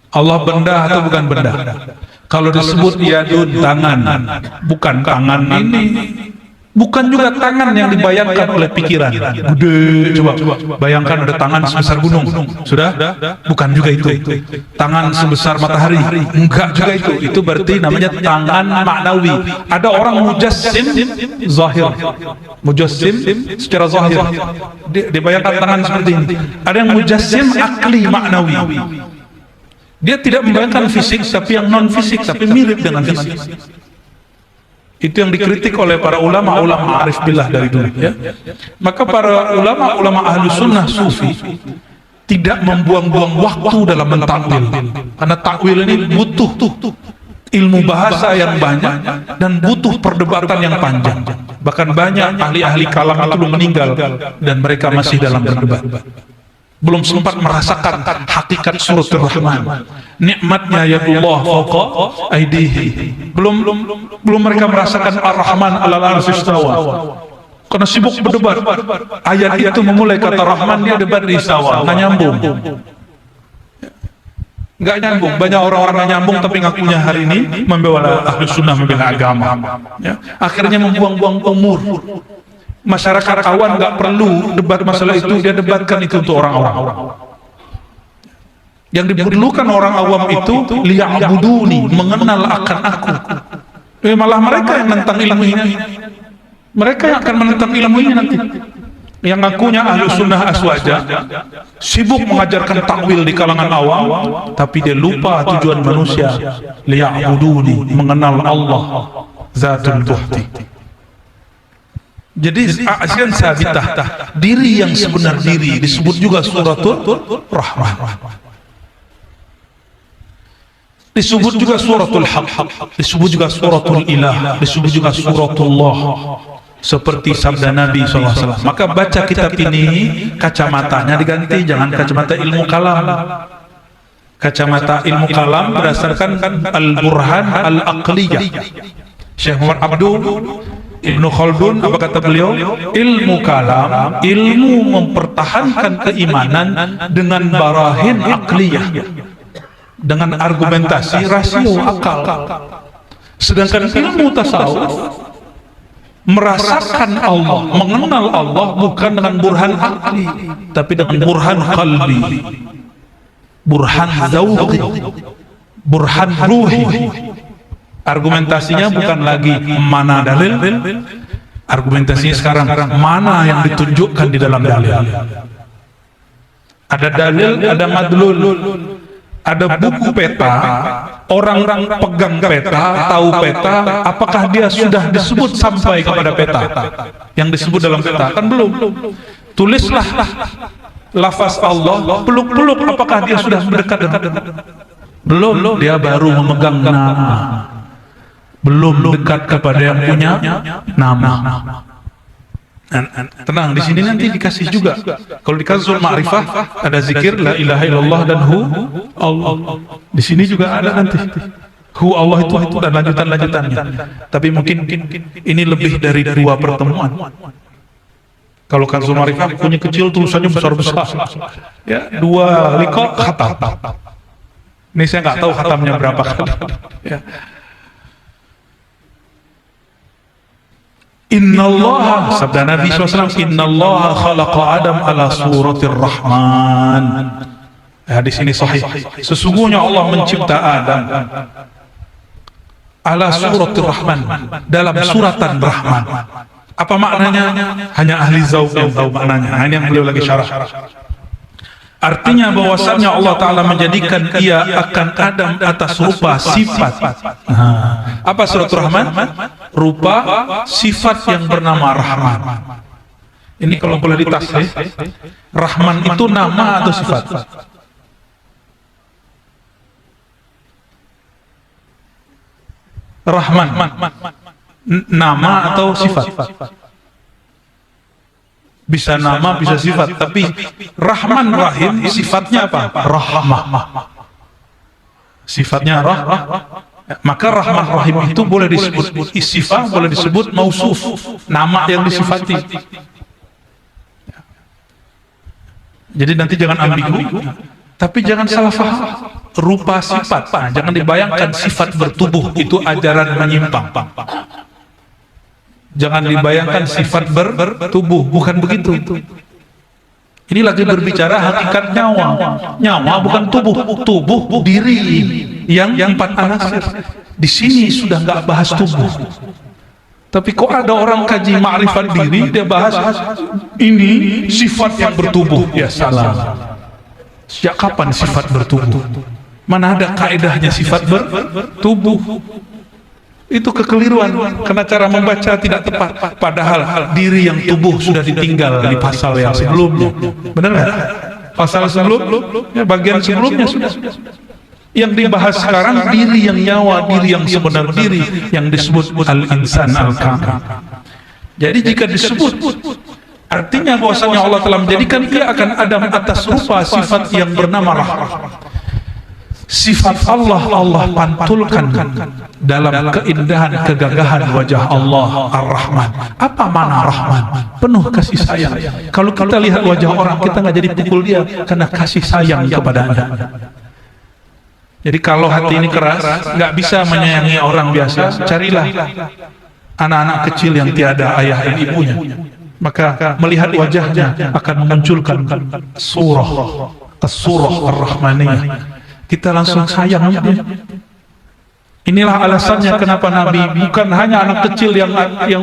Allah benda atau bukan benda? Kalau disebut yadun, tangan, bukan tangan ini, bukan juga tangan yang dibayangkan oleh pikiran. Gede, coba bayangkan ada tangan sebesar gunung. Sudah? Bukan juga itu. Tangan sebesar matahari. Enggak juga itu. Itu berarti namanya tangan maknawi. Ada orang mujassim zahir. Mujassim secara zahir. Dibayangkan tangan seperti ini. Ada yang mujassim akli maknawi. Dia tidak membayangkan fisik, tapi yang non fisik, tapi mirip dengan fisik. Itu yang dikritik oleh para ulama arif billah dari dulu, ya. Maka para ulama ahlu sunnah sufi tidak membuang-buang waktu dalam mentakwil, karena takwil ini butuh ilmu bahasa yang banyak dan butuh perdebatan yang panjang. Bahkan banyak ahli-ahli kalam itu belum meninggal dan mereka masih dalam berdebat, belum sempat merasakan hakikat suratul Rahman, nikmatnya yadullah fawqa aidihi. Belum mereka merasakan ar-Rahman 'alal arsy istawa. Karena sibuk berdebat. Ayat itu memulai kata Rahman, dia debat di istawa, nggak nyambung. Nggak nyambung. Banyak orang-orang nggak nyambung tapi ngakunya hari ini membela ahlu sunnah, membela agama. Ya. Akhirnya membuang-buang umur. Masyarakat awam nggak perlu debat masalah itu, dia debatkan itu untuk orang-orang. Yang diperlukan orang awam itu liya'buduni, mengenal akan aku. Malah mereka yang menentang ilmu ini. Mereka yang akan menentang ilmu ini nanti. Yang ngakunya ahlu sunnah aswaja, sibuk mengajarkan takwil di kalangan awam, tapi dia lupa tujuan manusia. Liya'buduni, mengenal Allah, zatul buhti. Jadi asyan sabitah, diri yang sebenar diri, disebut juga suratul Rahman, disebut juga suratul Haq, disebut juga suratul Ilah, disebut juga suratullah, seperti sabda Nabi SAW. Maka baca kitab ini, kacamatanya diganti, jangan kacamata ilmu kalam. Kacamata ilmu kalam berdasarkan al-burhan al-aqliyah. Syekh Muhammad Abdul Ibnu Khaldun, apa kata beliau? Ilmu kalam, ilmu mempertahankan keimanan dengan barahin akliyah, dengan argumentasi rasio akal. Sedangkan ilmu tasawuf merasakan Allah, mengenal Allah bukan dengan burhan akli, tapi dengan burhan qalbi, burhan zauqi, burhan ruhi. Argumentasinya bukan lagi mana dalil, argumentasinya sekarang mana yang ditunjukkan di dalam dalil. Ada dalil, ada madlul, ada buku peta, orang-orang pegang peta, tahu peta, apakah dia sudah disebut sampai kepada peta yang disebut dalam peta? Kan belum. Tulislah lafaz Allah, peluk-peluk, apakah dia sudah mendekat dengan? Belum, dia baru memegang nama, belum dekat kepada yang punya nama. Tenang, di sini nanti dikasih juga. Kalau di Kanzul Ma'rifah ada zikir la ilaha illallah dan hu Allah. Di sini juga ada nanti hu Allah itu dan lanjutan-lanjutannya. Tapi mungkin ini lebih dari 2 pertemuan. Kalau Kanzul Ma'rifah punya kecil, tulisannya besar-besar. Ya, 2 liqa khatam. Ini saya nggak tahu khatamnya berapa kali. Ya. Innallaha, sabda Nabi SAW, innallaha khalaqa Adam ala suratir Rahman. Hadis ini sahih. Sesungguhnya Allah mencipta Adam ala suratir Rahman, dalam suratan Rahman. Apa maknanya? Hanya ahli zauq yang tahu maknanya. Ini yang beliau lagi syarah. Artinya bahwasannya Allah Ta'ala menjadikan ia akan Adam atas rupa sifat. Apa suratul Rahman? Rupa sifat yang bernama Rahman. Ini kalau boleh ditasrif, Rahman itu nama atau sifat? Rahman nama atau sifat? Bisa nama, bisa sifat, tapi Rahman Rahim sifatnya apa? Rahmah. Sifatnya rahmah. Maka Rahman Rahim itu boleh disebut sifat, boleh disebut mausuf, nama yang disifati. Jadi nanti jangan ambigu, tapi jangan salah faham. rupa sifat. Nah, jangan dibayangkan sifat bertubuh itu ajaran menyimpang. Jangan dibayangkan sifat bertubuh, bukan begitu. Ini lagi berbicara hakikat nyawa. Nyawa bukan tubuh, tubuh diri yang empat anasir. Di sini sudah nggak bahas tubuh. Tapi kok ada orang kaji ma'rifat diri, dia bahas ini sifat yang bertubuh. Ya salah. Sejak kapan sifat bertubuh? Mana ada kaedahnya sifat bertubuh? Itu kekeliruan, karena cara membaca tidak tepat. Padahal diri yang tubuh sudah ditinggal di pasal yang sebelumnya. Benar nggak? Pasal sebelumnya, bagian sebelumnya sudah. Yang dibahas sekarang diri yang nyawa, diri yang sebenar diri, yang disebut al-insan al-kamil. Jadi jika disebut, artinya bahwasanya Allah telah menjadikan ia akan Adam atas rupa sifat yang bernama rahmah. Sifat Allah pantulkan dalam keindahan kegagahan wajah Allah Ar-Rahman. Apa makna Rahman? Penuh kasih sayang. Kalau kita lihat wajah orang, kita nggak jadi pukul dia karena kasih sayang kepadanya. Jadi kalau hati ini keras, nggak bisa menyayangi orang biasa, carilah anak-anak kecil yang tiada ayah dan ibunya. Maka melihat wajahnya akan memunculkan surah Ar-Rahmaniyah. Kita langsung sayang dia. Inilah alasannya kenapa Nabi bukan hanya anak kecil yang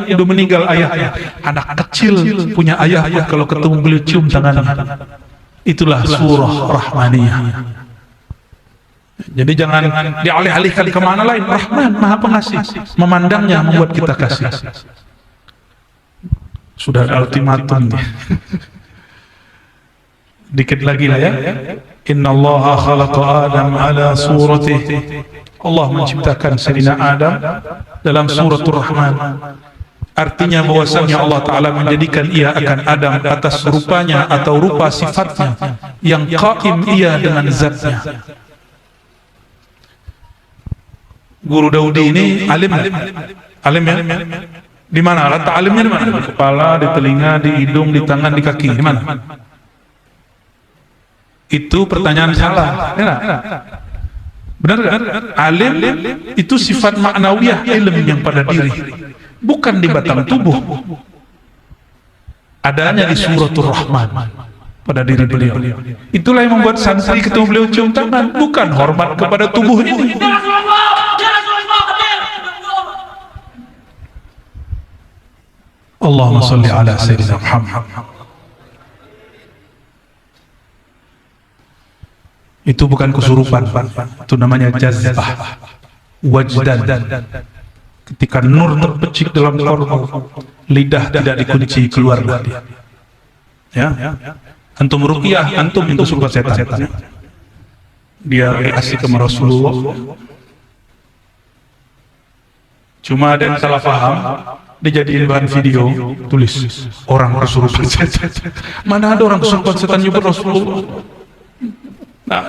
udah meninggal ayahnya. Anak kecil punya ayah pun kalau ketemu beliau cium tangannya. Itulah surah Rahmaniyah. Jadi jangan dialih-alihkan kemana lain. Rahman, Maha Pengasih. Memandangnya membuat kita kasih. Sudah ada ultimatum. Dikit lagi lah ya. Inna Allah khalaqa Adam ala suratih. Allah menciptakan Sayyidina Adam dalam suratul Rahman. Artinya bahwasanya Allah Ta'ala menjadikan ia akan Adam atas rupanya atau rupa sifatnya yang qaim ia dengan zatnya. Guru Daudi ini alim ya? Di mana? Letak alimnya di mana? Di kepala, di telinga, di hidung, di tangan, di kaki. Di mana? Itu pertanyaan salah. Benar nggak? Alim itu sifat maknawiyah, ilmu yang pada diri, bukan di batang tubuh. Adanya di suratul Rahman pada diri beliau. Itulah yang membuat santri ketemu beliau cium tangan, bukan hormat kepada tubuh ini. Allahumma salli ala Sayyidina Muhammad. Itu bukan kesurupan, itu namanya jazbah, wajdan. Ketika nur terpecik dalam korban, lidah tidak dikunci, keluar dia. Ya, antum ruqyah, antum itu kesurupan setan. Dia asik ke Rasulullah. Cuma ada yang salah paham, dijadiin bahan video, tulis orang kesurupan setan. Mana ada orang kesurupan setan nyebut Rasulullah? Nah,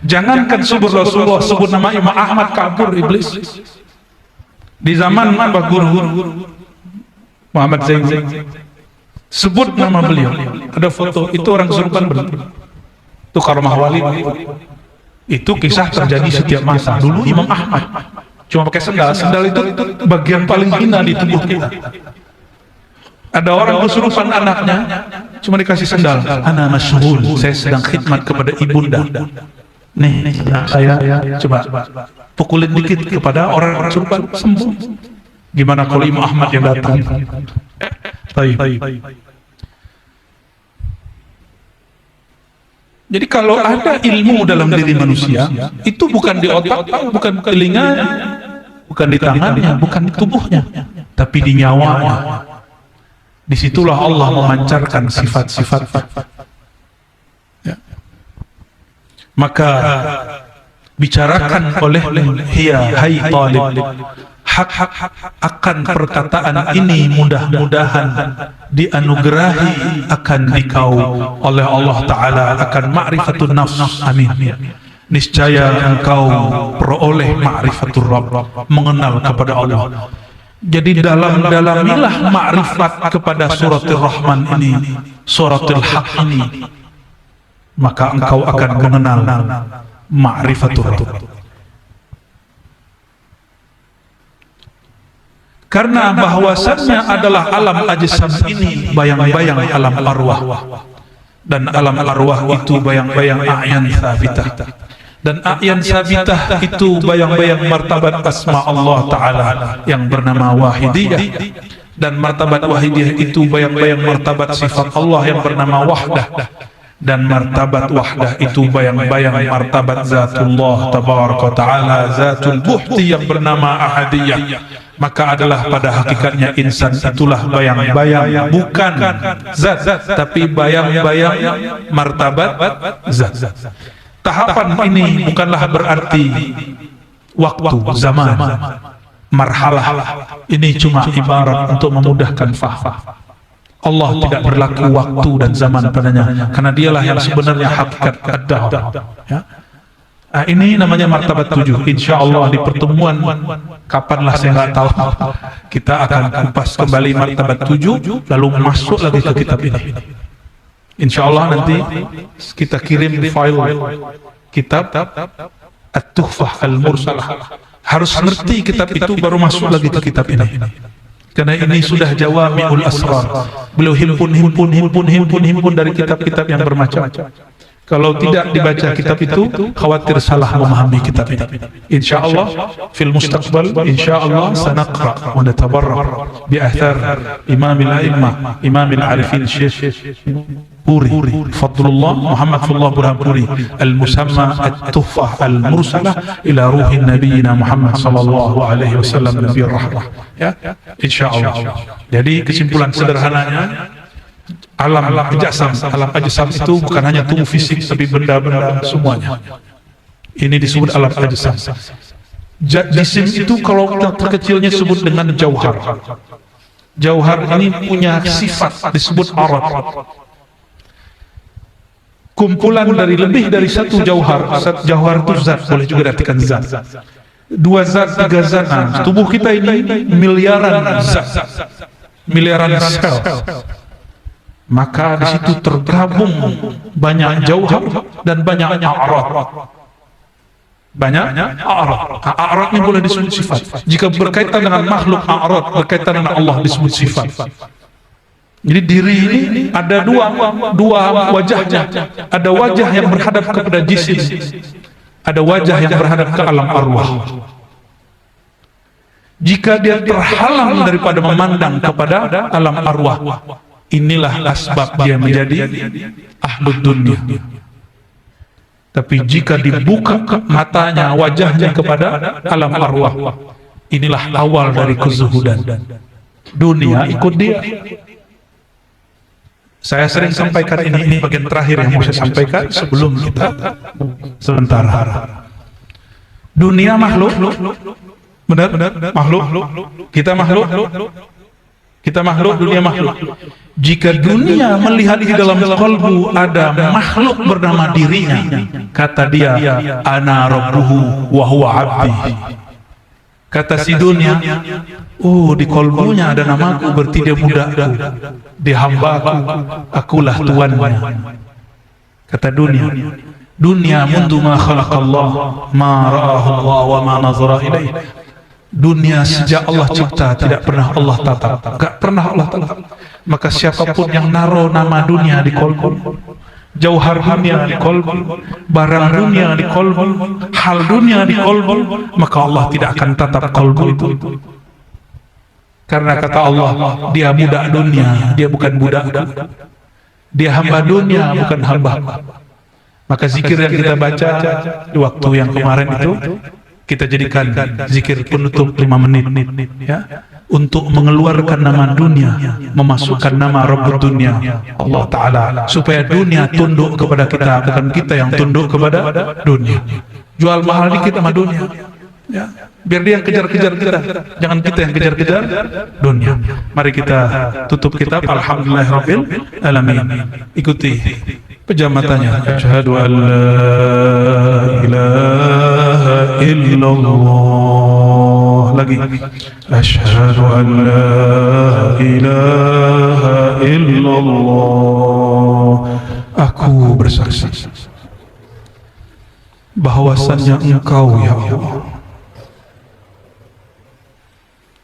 jangankan sebut Rasulullah, sebut nama Imam Ahmad kabur iblis. Di zaman Mbah Guru Muhammad Zain, sebut nama beliau, ada foto, itu orang kesurupan berhenti. Itu karamah wali. Itu kisah terjadi setiap masa. Dulu Imam Ahmad cuma pakai sendal. Sendal itu bagian paling hina di tubuh kita. Ada orang kesurupan anaknya, cuma dikasih sendal. Ana masyghul, saya sedang khidmat kepada ibunda. Nih, saya coba pukulin dikit kepada orang kesurupan, sembuh. Gimana kalau Imam Ahmad yang datang? Baik. Jadi kalau ada ilmu dalam diri manusia, itu bukan di otak, bukan di telinga, bukan di tangannya, bukan di tubuhnya, tapi di nyawanya. Disitulah Allah memancarkan sifat-sifat. Ya. Maka bicarakan oleh hai talib, hak akan perkataan ini mudah-mudahan dianugerahi akan dikau oleh Allah Ta'ala, akan ma'rifatun nafs. Amin. Niscaya engkau peroleh ma'rifatul Rabb, mengenal kepada Allah. Jadi dalam-dalamilah ma'rifat kepada suratul Rahman ini, suratul Haq ini, maka engkau akan mengenal ma'rifatur Rabb. Karena bahwasannya adalah alam ajsam ini bayang-bayang alam arwah, dan alam arwah itu bayang-bayang a'yan tsabitah, dan a'yan tsabitah itu bayang-bayang martabat asma Allah Ta'ala yang bernama Wahidiyah, dan martabat Wahidiyah itu bayang-bayang martabat sifat Allah yang bernama Wahdah, dan martabat Wahdah itu bayang-bayang martabat Zatullah Tabaraka Ta'ala, Zatul Buhti yang bernama Ahadiyah. Maka adalah pada hakikatnya insan itulah bayang-bayang, bukan zat, tapi bayang-bayang martabat zat. Tahapan ini bukanlah berarti waktu, zaman, marhalah. Ini cuma ibarat untuk memudahkan faham. Allah tidak berlaku waktu dan zaman padanya, karena dialah yang sebenarnya hakikat ad-dahr. Ya. Nah, ini namanya martabat 7. Insya Allah di pertemuan kapanlah saya nggak tahu, kita akan kupas kembali martabat 7, lalu masuk lagi ke kitab ini. Insya Allah nanti kita kirim file kitab At-Tuhfah Al-Mursalah. Harus ngerti kitab itu baru masuk lagi ke kitab ini. Karena ini sudah jawami'ul asrar. Beliau himpun dari kitab-kitab yang bermacam. Kalau tidak dibaca kitab itu, khawatir salah memahami kitab ini. Insyaallah fil mustaqbal insyaallah sanaqra wa natabarrak bi athar imamil a'immah imamil arifin Syekh Puri Fadlullah Muhammad Fadlullah Burhan Puri al-musamma at-tuhfah al-mursalah ila ruhin nabiyina Muhammad sallallahu alaihi wasallam nabiyur rahmah. Ya, insyaallah. Jadi kesimpulan sederhananya, alam ajsam itu bukan hanya tubuh fisik, tapi benda-benda semuanya. Ini disebut alam ajsam. Jisim itu kalau terkecilnya disebut dengan jauhar. Jauhar ini punya sifat disebut arad. Kumpulan dari lebih dari satu jauhar. Jauhar itu zat, boleh juga diartikan zat. 2 zat, 3 zat. Nah, tubuh kita ini miliaran zat, miliaran sel. Maka di situ tergabung banyak jauhar dan banyak a'rad. Banyak a'rad. A'rad ini boleh disebut sifat. Jika berkaitan dengan makhluk, a'rad berkaitan dengan Allah disebut sifat. Jadi diri ini ada dua wajahnya. Ada wajah yang berhadap kepada jisim, ada wajah yang berhadap ke alam arwah. Jika dia terhalang daripada memandang kepada alam arwah, inilah asbab dia menjadi ahlud dunia. Tapi jika dibuka matanya, wajahnya kepada alam arwah, inilah awal dari kezuhudan. Dunia ikut dia. Saya sering sampaikan ini bagian terakhir yang mau saya sampaikan sebelum kita sementara. Dunia makhluk, benar, makhluk. Kita makhluk. Kita makhluk, dunia makhluk. Jika dunia melihat di dalam kalbu ada makhluk bernama dirinya, kata dia, ana rabbuhu wa huwa abdi. Kata si dunia, oh di kalbunya ada namaku, berarti dia budakku, dia hambaku, akulah tuannya. Kata dunia mundu ma khalaqallah ma ra'ahu Allah wa ma nazara ilaih. Dunia sejak Allah cipta tidak pernah Allah tatap, gak pernah Allah tatap. Maka siapapun yang naruh nama dunia di kolbu, jauhar dunia di kolbu, barang dunia di kolbu, hal dunia di kolbu, maka Allah tidak akan tatap kolbu itu. Karena kata Allah, dia budak dunia, dia bukan budak. Dia hamba dunia, bukan hamba. Maka zikir yang kita baca di waktu yang kemarin itu, kita jadikan zikir penutup 5 menit, ya, untuk mengeluarkan nama dunia, memasukkan nama Rabbud dunia, Allah Ta'ala, supaya dunia tunduk kepada kita, bukan kita yang tunduk kepada dunia. Jual mahal dikit sama dunia, ya, biar dia yang kejar-kejar kita, jangan kita yang kejar-kejar dunia. Mari kita tutup kitab Alhamdulillahirabbil alamin. Ikuti pejamatannya. Asyhadu an la ilaha illallah. Lagi. Asyhadu an la ilaha illallah. Aku bersaksi bahwasannya Engkau ya Allah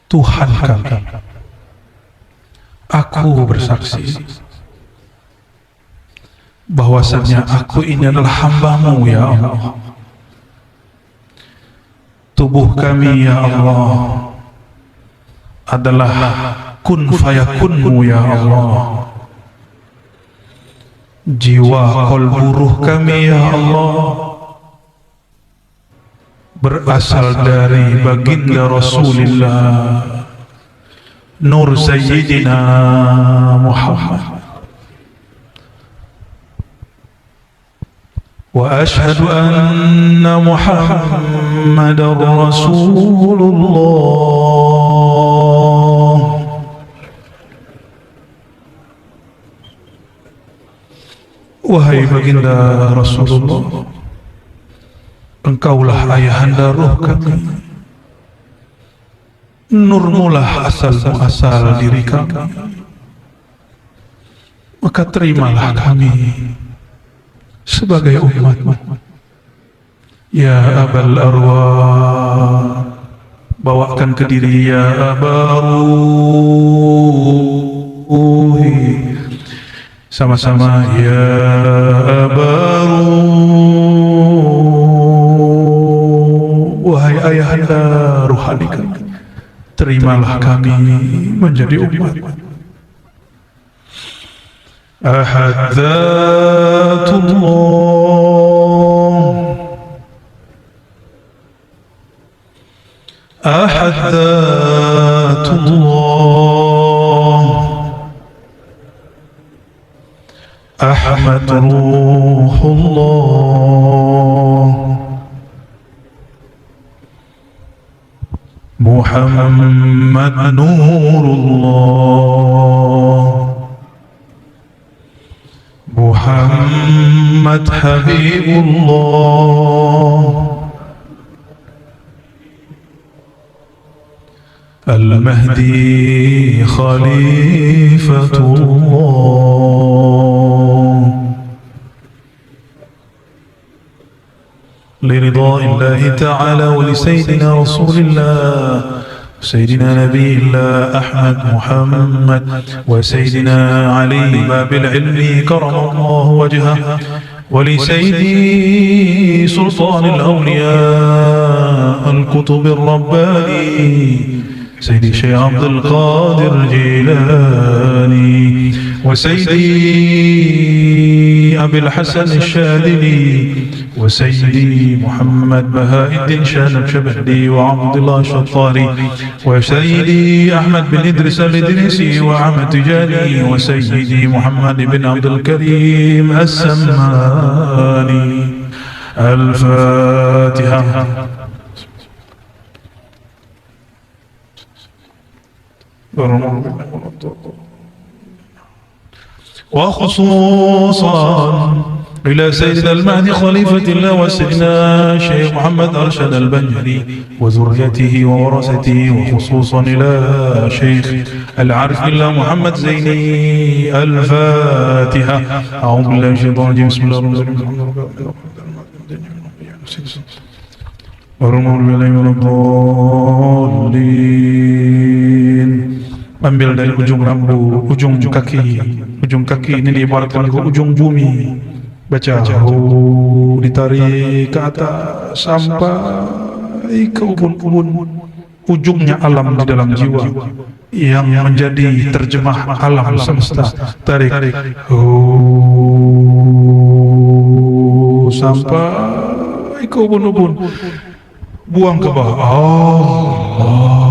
Tuhan kami. Aku bersaksi bahwasannya aku ini adalah hamba-Mu ya Allah. Tubuh kami ya Allah adalah kun fayakunmu ya Allah. Jiwa qalbu ruh kami ya Allah berasal dari baginda Rasulullah Nur Sayyidina Muhammad. Wa ashhadu anna Muhammadar Rasulullah. Wahai baginda Rasulullah, Engkaulah ayahanda ruh kami, Nur-Mulah asal muasal diri kami, maka terimalah kami sebagai umat-Mu. Ya Abal Arwah, bawakan ke diri ya Abaruhi, sama-sama ya Abaruh. Wahai ayahanda ruhani kami, terimalah kami menjadi umat. Ahad Dzatullah, Ahad Dzatullah, Ahmad Ruhullah, Muhammad Nurullah, Muhammad Habibullah, Al-Mahdi Khalifatullah. لرضاء الله تعالى ولسيدنا رسول الله سيدنا نبي الله أحمد محمد وسيدنا علي باب العلم كرم الله وجهه ولسيدي سلطان الأولياء الكتب الرباني سيدي شيخ عبد القادر الجيلاني وسيدي أبي الحسن الشاذلي وسيدي محمد بهاء الدين شبهدي وعبد الله الشطاري وسيدي أحمد بن إدريس الإدريسي وعمد تجاني وسيدي محمد بن عبد الكريم السماني. الفاتحة. وخصوصا إلى سيدنا المهدي خليفة الله وسيدنا الشيخ محمد أرشد البنجري وذريته وورثته، وخصوصا إلى شيخ العارف بالله محمد زيني. الفاتحة. أعوذ بالله من الشيطان الرجيم. بسم الله الرحمن الرحيم. Ambil dari ujung rambut, ujung kaki ini diibaratkan ke ujung bumi. Baca ditarik ke atas sampai ke ubun-ubun, ujungnya alam di dalam jiwa yang menjadi terjemah alam semesta. Tarik sampai ke ubun-ubun, buang ke bawah. Allah.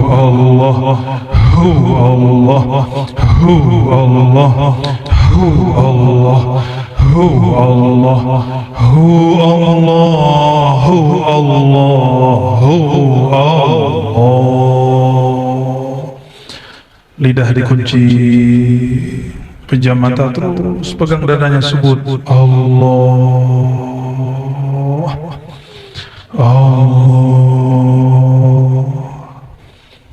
Allah, hu Allah, hu Allah, hu Allah, hu Allah, hu Allah, hu Allah, hu Allah. Lidah dikunci, pejam mata terus, pegang dadanya, sebut Allah, Allah,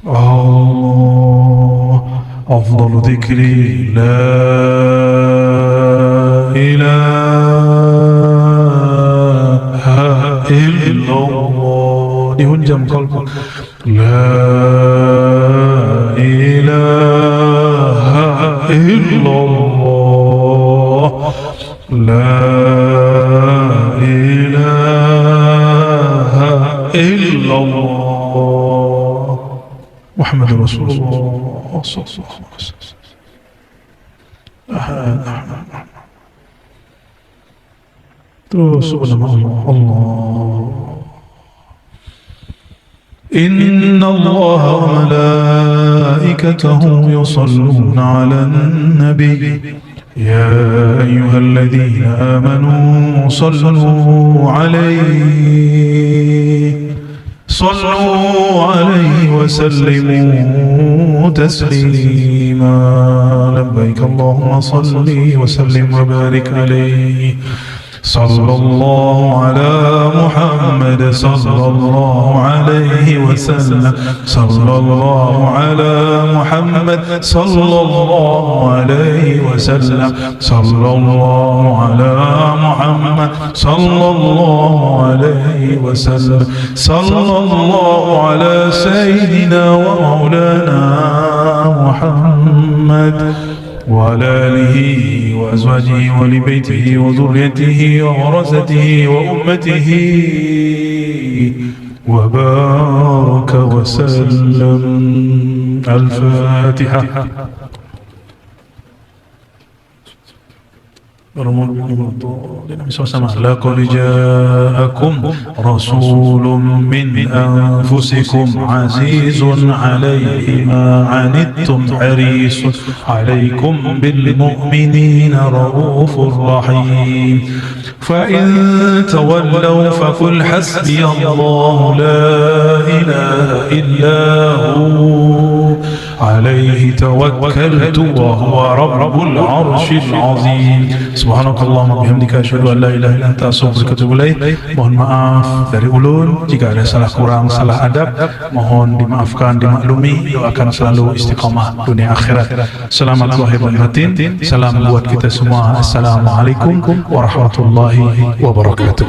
Allah. Afdalu dzikri la ilaha illallah. Dihunjam kalbu, la ilaha illallah, la ilaha illallah, Muhammadur Rasulullah sallallahu alaihi wasallam. Terus subhanallah, Allah. Inna Allah wa malaikatahu yusalluna 'alan nabi ya ayyuhalladhina amanu sallu 'alaihi wa sallimu taslima. Labbaik Allahumma salli wa sallim wa barik alaihi. Sallallahu ala Muhammad sallallahu alaihi wasallam. Sallallahu ala Muhammad sallallahu alaihi wasallam. Sallallahu ala Muhammad sallallahu alaihi wasallam. Sallallahu ala sayyidina wa maulana Muhammad وعلى آله وأزواجه ولبيته وذريته وورثته وأمته وبارك وسلم. الفاتحة. لقد جاءكم رسول من أنفسكم عزيز عليه ما عنتم حريص عليكم بالمؤمنين رؤوف رحيم. فإن تولوا فقل حسبي الله لا إله إلا هو عليه توكلت وهو رب العرش العظيم. سبحانك اللهم وبحمدك أشهد أن لا إله إلا أنت أستغفرك وأتوب إليك. Mohon maaf dari ulun jika ada salah kurang, salah adab, mohon dimaafkan, dimaklumi. Doakan selalu istiqamah dunia akhirat. Selamat lahir dan batin. Salam buat kita semua. Assalamualaikum warahmatullahi wabarakatuh.